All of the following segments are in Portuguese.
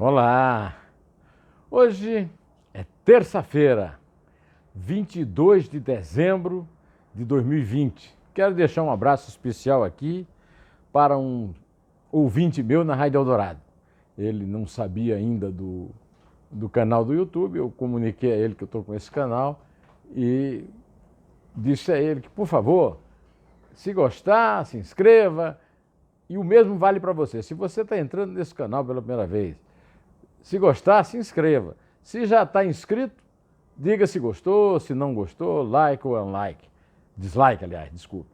Olá! Hoje é terça-feira, 22 de dezembro de 2020. Quero deixar um abraço especial aqui para um ouvinte meu na Rádio Eldorado. Ele não sabia ainda do canal do YouTube, eu comuniquei a ele que eu estou com esse canal e disse a ele que, por favor, se gostar, se inscreva. E o mesmo vale para você. Se você está entrando nesse canal pela primeira vez, se gostar, se inscreva. Se já está inscrito, diga se gostou, se não gostou, like ou unlike. Dislike, aliás, desculpa.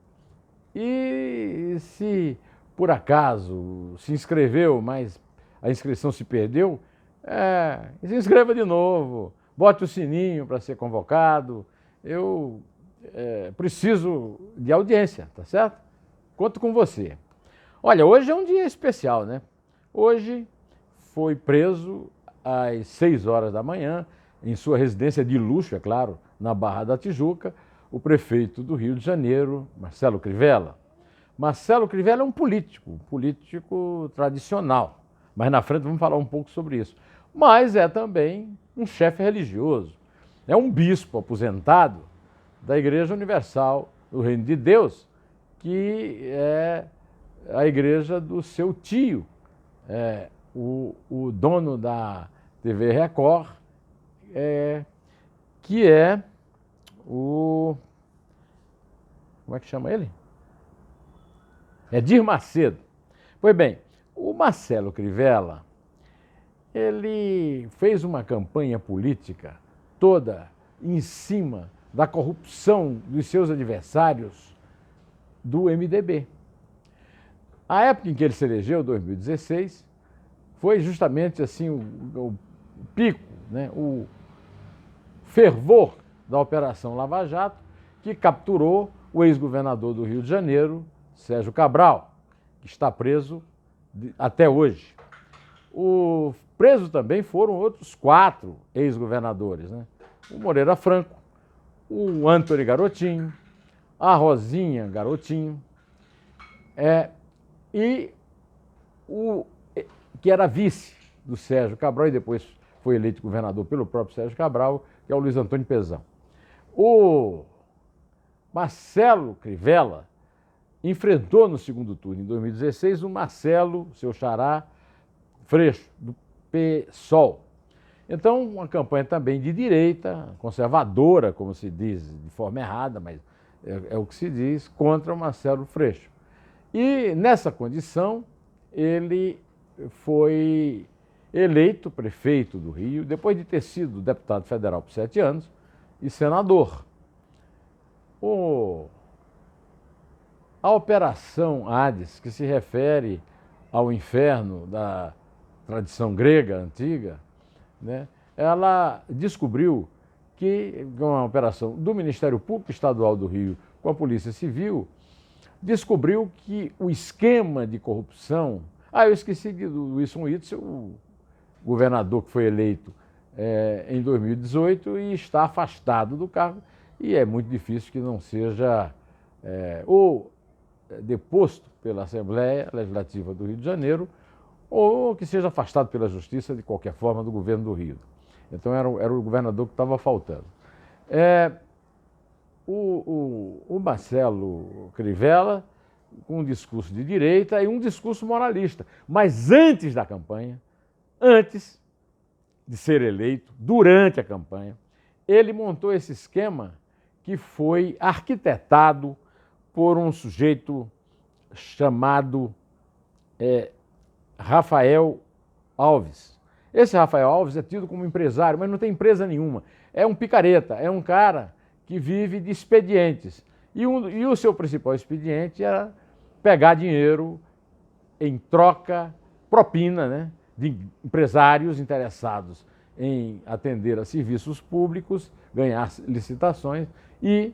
E se por acaso se inscreveu, mas a inscrição se perdeu, se inscreva de novo, bote o sininho para ser convocado. Eu preciso de audiência, tá certo? Conto com você. Olha, hoje é um dia especial, né? Hoje foi preso às 6 horas da manhã, em sua residência de luxo, é claro, na Barra da Tijuca, o prefeito do Rio de Janeiro, Marcelo Crivella. Marcelo Crivella é um político tradicional, mas na frente vamos falar um pouco sobre isso. Mas é também um chefe religioso, é um bispo aposentado da Igreja Universal do Reino de Deus, que é a igreja do seu tio, o dono da TV Record, que é o... Como é que chama ele? Edir Macedo. Pois bem, o Marcelo Crivella, ele fez uma campanha política toda em cima da corrupção dos seus adversários do MDB. A época em que ele se elegeu, 2016, foi justamente assim o pico, né, o fervor da Operação Lava Jato, que capturou o ex-governador do Rio de Janeiro, Sérgio Cabral, que está preso até hoje. Presos também foram outros 4 ex-governadores, né? O Moreira Franco, o Antony Garotinho, a Rosinha Garotinho, e o que era vice do Sérgio Cabral e depois foi eleito governador pelo próprio Sérgio Cabral, que é o Luiz Antônio Pezão. O Marcelo Crivella enfrentou no segundo turno, em 2016, o Marcelo, seu xará, Freixo, do PSOL. Então, uma campanha também de direita, conservadora, como se diz, de forma errada, mas é o que se diz, contra o Marcelo Freixo. E, nessa condição, ele foi eleito prefeito do Rio, depois de ter sido deputado federal por 7 anos e senador. A Operação Hades, que se refere ao inferno da tradição grega antiga, né, ela descobriu que, com uma operação do Ministério Público Estadual do Rio com a Polícia Civil, descobriu que o esquema de corrupção... eu esqueci do Wilson Witzel, o governador que foi eleito em 2018 e está afastado do cargo, e é muito difícil que não seja ou deposto pela Assembleia Legislativa do Rio de Janeiro ou que seja afastado pela Justiça de qualquer forma do governo do Rio. Então era o governador que estava faltando. O Marcelo Crivella, com um discurso de direita e um discurso moralista. Mas antes da campanha, antes de ser eleito, durante a campanha, ele montou esse esquema que foi arquitetado por um sujeito chamado Rafael Alves. Esse Rafael Alves é tido como empresário, mas não tem empresa nenhuma. É um picareta, é um cara que vive de expedientes. E o seu principal expediente era pegar dinheiro em troca, propina, né, de empresários interessados em atender a serviços públicos, ganhar licitações e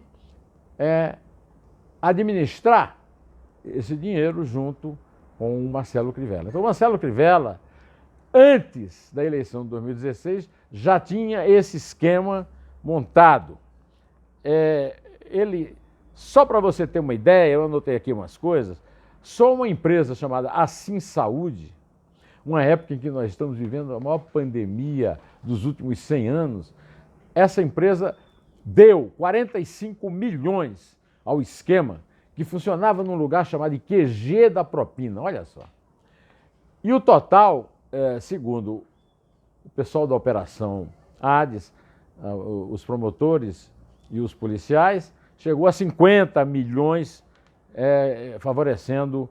administrar esse dinheiro junto com o Marcelo Crivella. Então, o Marcelo Crivella, antes da eleição de 2016, já tinha esse esquema montado. Só para você ter uma ideia, eu anotei aqui umas coisas, só uma empresa chamada Assim Saúde, uma época em que nós estamos vivendo a maior pandemia dos últimos 100 anos, essa empresa deu 45 milhões ao esquema que funcionava num lugar chamado QG da propina, olha só. E o total, segundo o pessoal da Operação Hades, os promotores e os policiais, chegou a 50 milhões favorecendo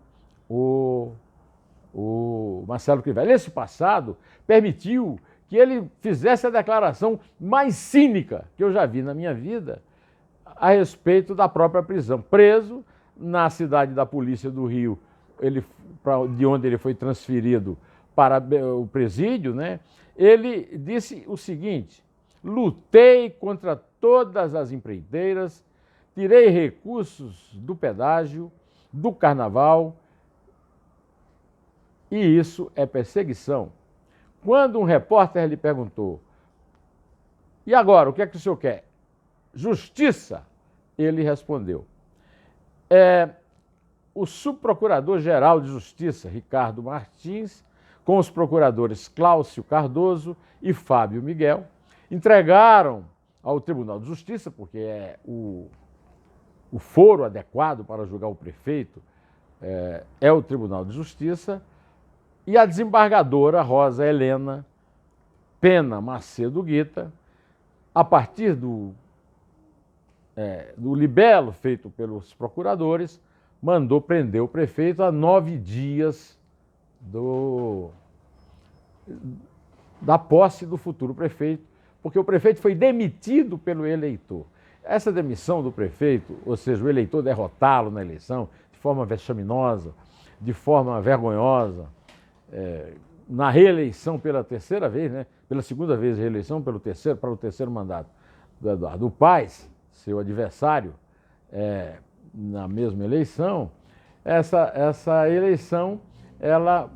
o Marcelo Crivella. Esse passado permitiu que ele fizesse a declaração mais cínica que eu já vi na minha vida a respeito da própria prisão. Preso na cidade da Polícia do Rio, de onde ele foi transferido para o presídio, né? Ele disse o seguinte: lutei contra todas as empreiteiras, tirei recursos do pedágio, do carnaval, e isso é perseguição. Quando um repórter lhe perguntou, e agora, o que é que o senhor quer? Justiça, ele respondeu. O subprocurador-geral de Justiça, Ricardo Martins, com os procuradores Cláudio Cardoso e Fábio Miguel, entregaram ao Tribunal de Justiça, porque é o foro adequado para julgar o prefeito, é o Tribunal de Justiça, e a desembargadora Rosa Helena Pena Macedo Guita, a partir do libelo feito pelos procuradores, mandou prender o prefeito a 9 dias da posse do futuro prefeito, porque o prefeito foi demitido pelo eleitor. Essa demissão do prefeito, ou seja, o eleitor derrotá-lo na eleição de forma vexaminosa, de forma vergonhosa, na reeleição pela terceira vez, né, pela segunda vez a reeleição para o terceiro mandato do Eduardo Paes, seu adversário, na mesma eleição, essa eleição ela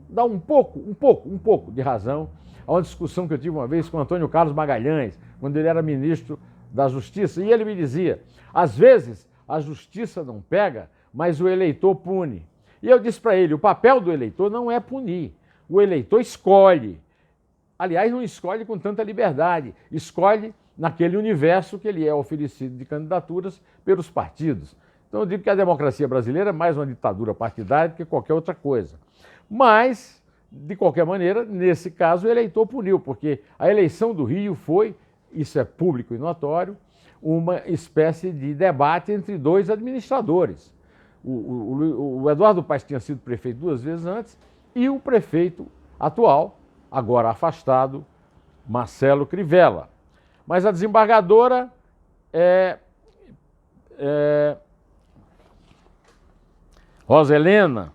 dá um pouco de razão a uma discussão que eu tive uma vez com Antônio Carlos Magalhães, quando ele era ministro da Justiça, e ele me dizia, às vezes a justiça não pega, mas o eleitor pune. E eu disse para ele, o papel do eleitor não é punir, o eleitor escolhe. Aliás, não escolhe com tanta liberdade, escolhe naquele universo que ele é oferecido de candidaturas pelos partidos. Então eu digo que a democracia brasileira é mais uma ditadura partidária do que qualquer outra coisa. Mas, de qualquer maneira, nesse caso o eleitor puniu, porque a eleição do Rio foi, isso é público e notório, uma espécie de debate entre dois administradores. O Eduardo Paes tinha sido prefeito 2 vezes antes e o prefeito atual, agora afastado, Marcelo Crivella. Mas a desembargadora Rosa Helena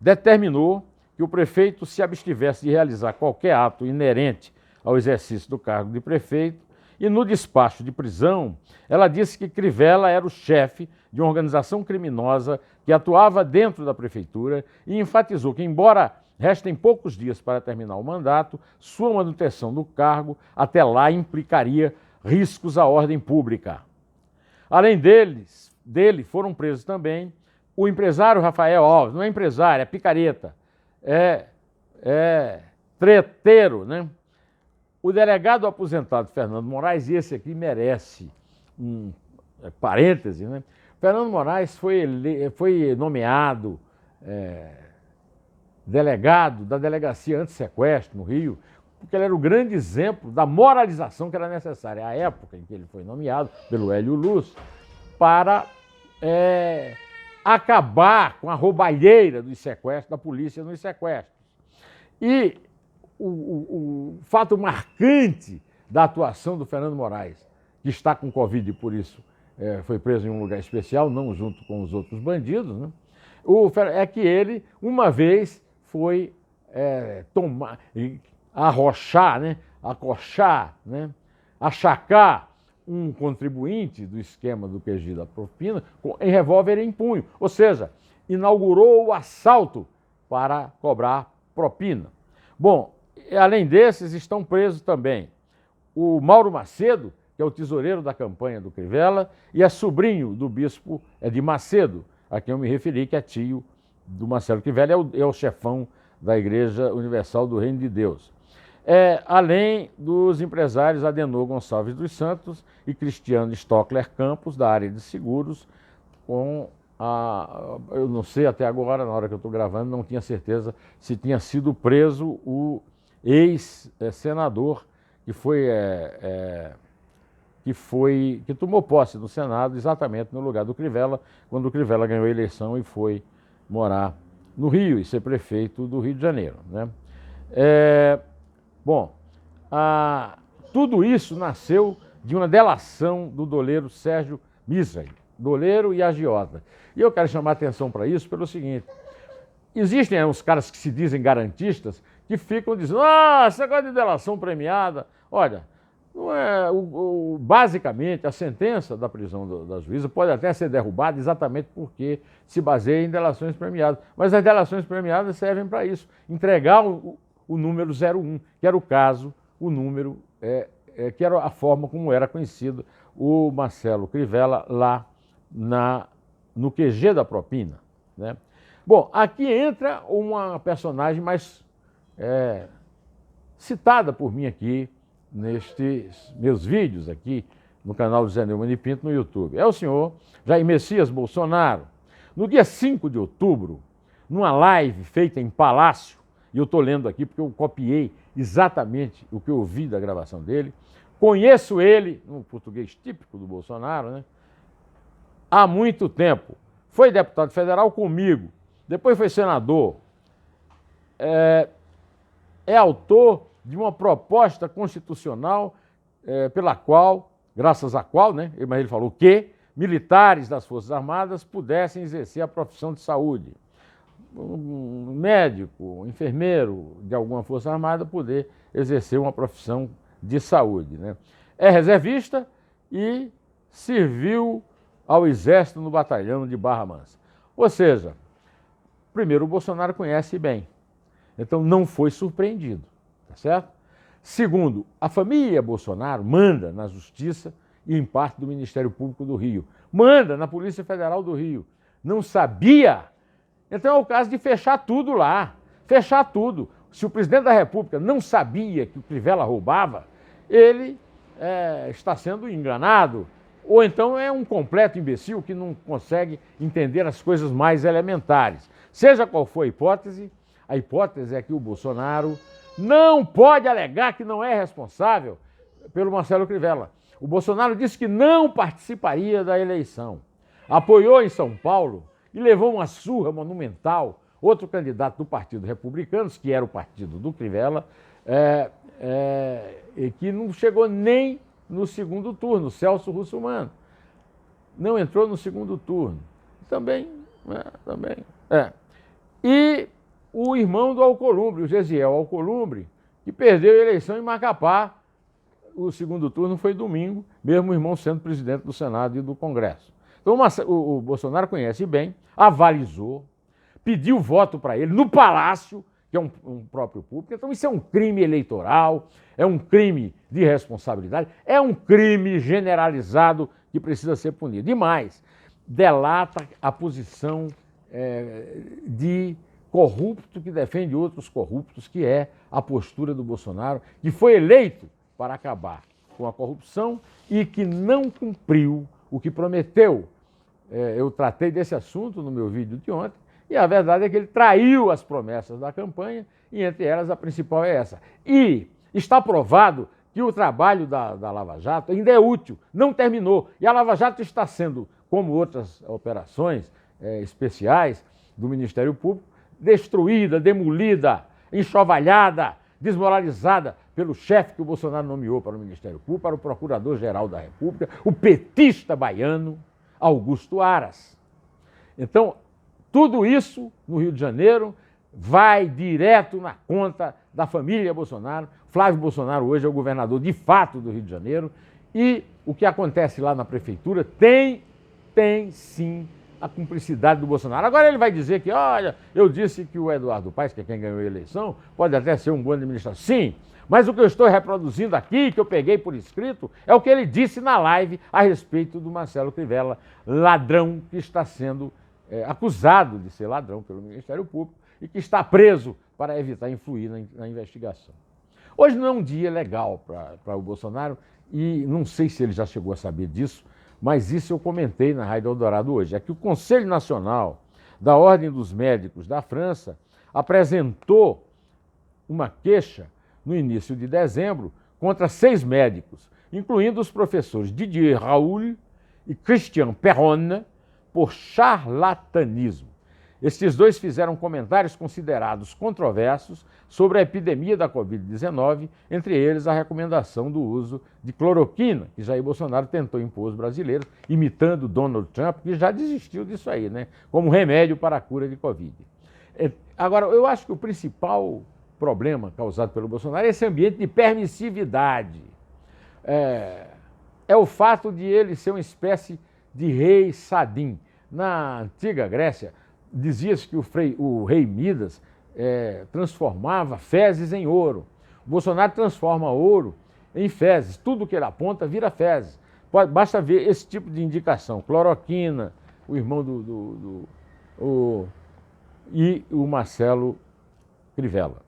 determinou que o prefeito se abstivesse de realizar qualquer ato inerente ao exercício do cargo de prefeito, e no despacho de prisão, ela disse que Crivella era o chefe de uma organização criminosa que atuava dentro da prefeitura e enfatizou que, embora restem poucos dias para terminar o mandato, sua manutenção no cargo até lá implicaria riscos à ordem pública. Além dele foram presos também o empresário Rafael Alves, não é empresário, é picareta, é treteiro, né? O delegado aposentado Fernando Moraes, e esse aqui merece um parêntese, né? Fernando Moraes foi nomeado delegado da Delegacia Antissequestro no Rio, porque ele era o grande exemplo da moralização que era necessária à época em que ele foi nomeado pelo Hélio Luz para acabar com a roubalheira dos sequestros, da polícia nos sequestros. E o fato marcante da atuação do Fernando Moraes, que está com Covid e por isso foi preso em um lugar especial, não junto com os outros bandidos, né? É que ele, uma vez, foi arrochar, né? Acochar, né? Achacar um contribuinte do esquema do QG da propina em revólver em punho, ou seja, inaugurou o assalto para cobrar propina. Bom, além desses, estão presos também o Mauro Macedo, que é o tesoureiro da campanha do Crivella, e é sobrinho do bispo de Macedo, a quem eu me referi, que é tio do Marcelo Crivella é o chefão da Igreja Universal do Reino de Deus. Além dos empresários Adenor Gonçalves dos Santos e Cristiano Stockler Campos, da área de seguros, eu não sei até agora, na hora que eu estou gravando, não tinha certeza se tinha sido preso o ex-senador que tomou posse no Senado exatamente no lugar do Crivella, quando o Crivella ganhou a eleição e foi morar no Rio e ser prefeito do Rio de Janeiro, né? Tudo isso nasceu de uma delação do doleiro Sérgio Misrach, doleiro e agiota. E eu quero chamar a atenção para isso pelo seguinte: existem uns caras que se dizem garantistas que ficam dizendo, esse negócio de delação premiada. Olha, não é, basicamente a sentença da prisão da juíza pode até ser derrubada exatamente porque se baseia em delações premiadas. Mas as delações premiadas servem para isso, entregar o número 01, que era o caso, o número, que era a forma como era conhecido o Marcelo Crivella lá no QG da propina, né? Bom, aqui entra uma personagem mais citada por mim aqui nestes meus vídeos aqui no canal do Zé Neumann e Pinto no YouTube. É o senhor Jair Messias Bolsonaro. No dia 5 de outubro, numa live feita em Palácio, e eu estou lendo aqui porque eu copiei exatamente o que eu ouvi da gravação dele, conheço ele, no português típico do Bolsonaro, né? Há muito tempo. Foi deputado federal comigo, depois foi senador. É autor de uma proposta constitucional pela qual, graças à qual, né, mas ele falou que militares das Forças Armadas pudessem exercer a profissão de saúde. Um médico, um enfermeiro de alguma Força Armada poder exercer uma profissão de saúde, né? É reservista e serviu ao Exército no batalhão de Barra Mansa. Ou seja, primeiro, o Bolsonaro conhece bem, então não foi surpreendido, tá certo? Segundo, a família Bolsonaro manda na Justiça e em parte do Ministério Público do Rio, manda na Polícia Federal do Rio. Não sabia? Então é o caso de fechar tudo lá, fechar tudo. Se o presidente da República não sabia que o Crivella roubava, ele está sendo enganado, ou então é um completo imbecil que não consegue entender as coisas mais elementares. Seja qual for a hipótese é que o Bolsonaro não pode alegar que não é responsável pelo Marcelo Crivella. O Bolsonaro disse que não participaria da eleição, apoiou em São Paulo e levou uma surra monumental. Outro candidato do Partido Republicano, que era o partido do Crivella, que não chegou nem no segundo turno, Celso Russomano. Não entrou no segundo turno. Também. E o irmão do Alcolumbre, o Gesiel Alcolumbre, que perdeu a eleição em Macapá. O segundo turno foi domingo, mesmo o irmão sendo presidente do Senado e do Congresso. Então o Bolsonaro conhece bem, avalizou, pediu voto para ele no Palácio, que é um próprio público. Então isso é um crime eleitoral, é um crime de responsabilidade, é um crime generalizado que precisa ser punido. E mais, delata a posição de corrupto que defende outros corruptos, que é a postura do Bolsonaro, que foi eleito para acabar com a corrupção e que não cumpriu o que prometeu. Eu tratei desse assunto no meu vídeo de ontem, e a verdade é que ele traiu as promessas da campanha, e entre elas a principal é essa. E está provado que o trabalho da Lava Jato ainda é útil, não terminou. E a Lava Jato está sendo, como outras operações especiais do Ministério Público, destruída, demolida, enxovalhada, desmoralizada pelo chefe que o Bolsonaro nomeou para o Ministério Público, para o Procurador-Geral da República, o petista baiano Augusto Aras. Então, tudo isso no Rio de Janeiro vai direto na conta da família Bolsonaro. Flávio Bolsonaro hoje é o governador de fato do Rio de Janeiro, e o que acontece lá na prefeitura tem sim a cumplicidade do Bolsonaro. Agora ele vai dizer que, olha, eu disse que o Eduardo Paes, que é quem ganhou a eleição, pode até ser um bom administrador. Sim, mas o que eu estou reproduzindo aqui, que eu peguei por escrito, é o que ele disse na live a respeito do Marcelo Crivella, ladrão que está sendo acusado de ser ladrão pelo Ministério Público e que está preso para evitar influir na investigação. Hoje não é um dia legal para o Bolsonaro e não sei se ele já chegou a saber disso, mas isso eu comentei na Rádio Eldorado hoje. É que o Conselho Nacional da Ordem dos Médicos da França apresentou uma queixa no início de dezembro contra 6 médicos, incluindo os professores Didier Raoult e Christian Perron, por charlatanismo. Estes 2 fizeram comentários considerados controversos sobre a epidemia da Covid-19, entre eles a recomendação do uso de cloroquina, que Jair Bolsonaro tentou impor aos brasileiros, imitando Donald Trump, que já desistiu disso aí, né? Como remédio para a cura de Covid. Agora, eu acho que o principal problema causado pelo Bolsonaro é esse ambiente de permissividade. É o fato de ele ser uma espécie de rei Sadim. Na antiga Grécia, dizia-se que o rei Midas transformava fezes em ouro. O Bolsonaro transforma ouro em fezes. Tudo que ele aponta vira fezes. Basta ver esse tipo de indicação. Cloroquina, o irmão e o Marcelo Crivella.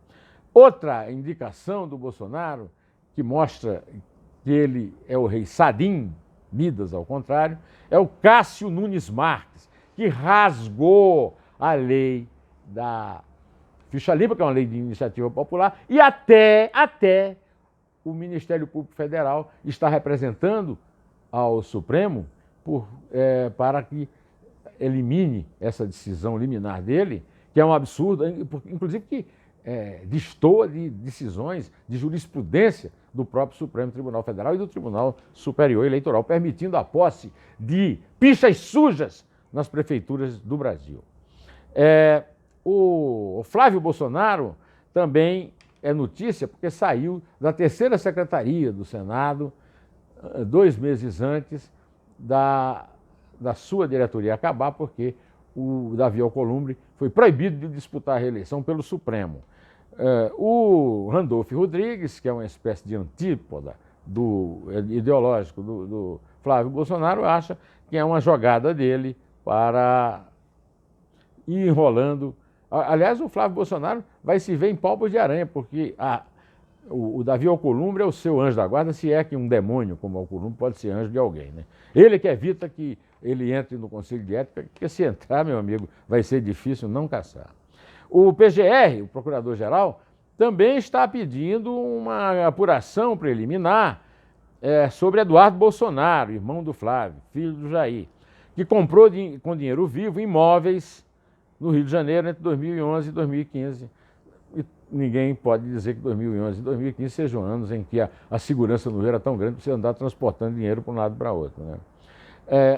Outra indicação do Bolsonaro, que mostra que ele é o rei Sadim, Midas ao contrário, é o Cássio Nunes Marques, que rasgou a lei da ficha limpa, que é uma lei de iniciativa popular, e até o Ministério Público Federal está representando ao Supremo para que elimine essa decisão liminar dele, que é um absurdo, inclusive que destoa de decisões de jurisprudência do próprio Supremo Tribunal Federal e do Tribunal Superior Eleitoral, permitindo a posse de pichas sujas nas prefeituras do Brasil. O Flávio Bolsonaro também é notícia porque saiu da 3ª Secretaria do Senado 2 meses antes da sua diretoria acabar, porque o Davi Alcolumbre foi proibido de disputar a reeleição pelo Supremo. O Randolfo Rodrigues, que é uma espécie de antípoda ideológico do Flávio Bolsonaro, acha que é uma jogada dele para ir enrolando. Aliás, o Flávio Bolsonaro vai se ver em palpos de aranha, porque o Davi Alcolumbre é o seu anjo da guarda, se é que um demônio como Alcolumbre pode ser anjo de alguém, né? Ele que evita que ele entre no Conselho de Ética, porque se entrar, meu amigo, vai ser difícil não caçar. O PGR, o Procurador-Geral, também está pedindo uma apuração preliminar sobre Eduardo Bolsonaro, irmão do Flávio, filho do Jair, que comprou com dinheiro vivo imóveis no Rio de Janeiro entre 2011 e 2015. E ninguém pode dizer que 2011 e 2015 sejam anos em que a segurança no Rio era tão grande para você andar transportando dinheiro para um lado e para outro, né?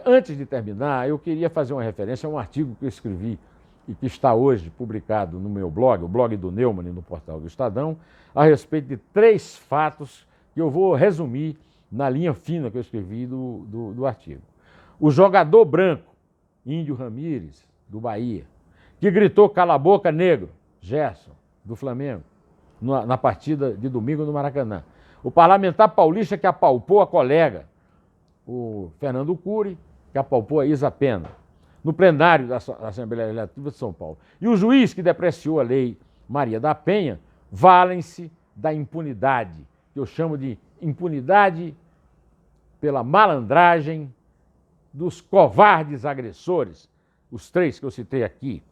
Antes de terminar, eu queria fazer uma referência a um artigo que eu escrevi e que está hoje publicado no meu blog, o blog do Neumann, no portal do Estadão, a respeito de 3 fatos que eu vou resumir na linha fina que eu escrevi do artigo. O jogador branco, Índio Ramírez, do Bahia, que gritou "cala a boca, negro", Gerson, do Flamengo, na partida de domingo no Maracanã. O parlamentar paulista que apalpou a colega, o Fernando Cury, que apalpou a Isa Pena, no plenário da Assembleia Legislativa de São Paulo. E o juiz que depreciou a lei Maria da Penha, valem-se da impunidade, que eu chamo de impunidade pela malandragem dos covardes agressores, os 3 que eu citei aqui.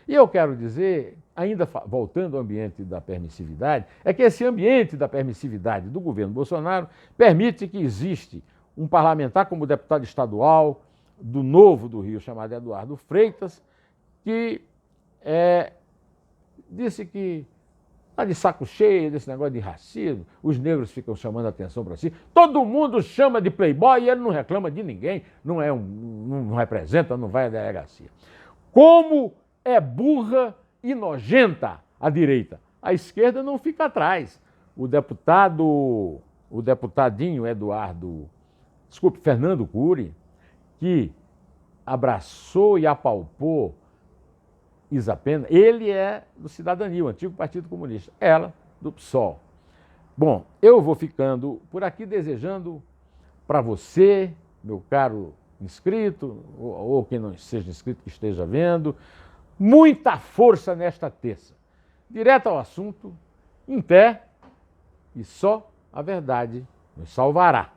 E eu quero dizer, ainda voltando ao ambiente da permissividade, é que esse ambiente da permissividade do governo Bolsonaro permite que existe um parlamentar como deputado estadual do Novo do Rio, chamado Eduardo Freitas, que disse que está de saco cheio desse negócio de racismo, os negros ficam chamando a atenção para si, todo mundo chama de playboy e ele não reclama de ninguém, não representa, não vai à delegacia. Como é burra e nojenta a direita. A esquerda não fica atrás. O deputadinho Fernando Cury, que abraçou e apalpou Isa Pena, ele é do Cidadania, o antigo Partido Comunista, ela do PSOL. Bom, eu vou ficando por aqui desejando para você, meu caro inscrito, ou quem não seja inscrito que esteja vendo. Muita força nesta terça. Direto ao assunto, em pé, e só a verdade nos salvará.